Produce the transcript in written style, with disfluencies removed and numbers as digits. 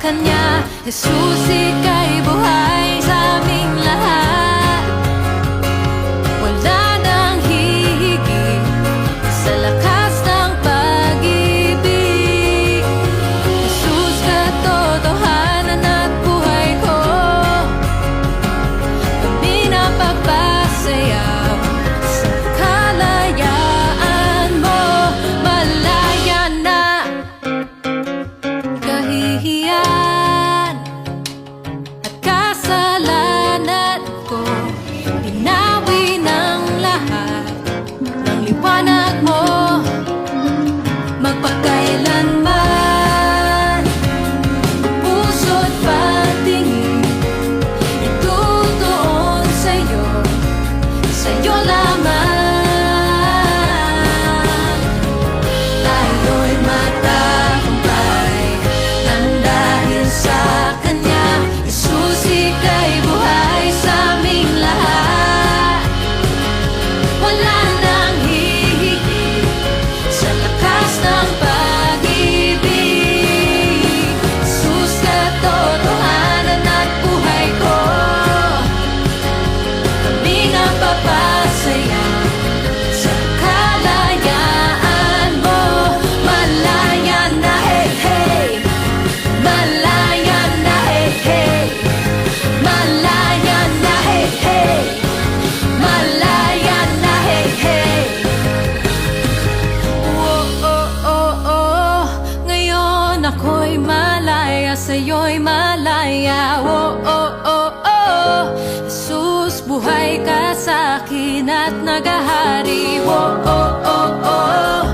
Kanya. Jesus, ika'y buhay sa aming lahat. Wala nang hihigit sa lakas ng pag-ibig. Jesus, katotohanan at buhay ko. Kami napapasayaw sa kalayaan mo. Malaya na kahihiyan at kasalanan ko. Binawi ng lahat ng liwanag mo. Magpakailanman puso't patingin itutuon sa'yo, sa'yo lamang. Tayo'y matagumpay nang dahil sa Kanya. Jesus, ika'y buhay sa aming lahat. Wala nang hihigit sa lakas ng pag-ibig. Jesus, katotohanan at buhay ko. Kami napapasaya sa kalayaan mo. Malaya na, hey, hey. Malaya na, hey, hey. Malaya na, hey, hey. Malaya na, hey, hey. Oh, oh, oh, oh. Ngayon ako'y malaya, sa'yo'y malaya. Oh, oh, oh, oh. Jesus, buhay ka sa'kin at nagahari. Oh, oh, oh, oh.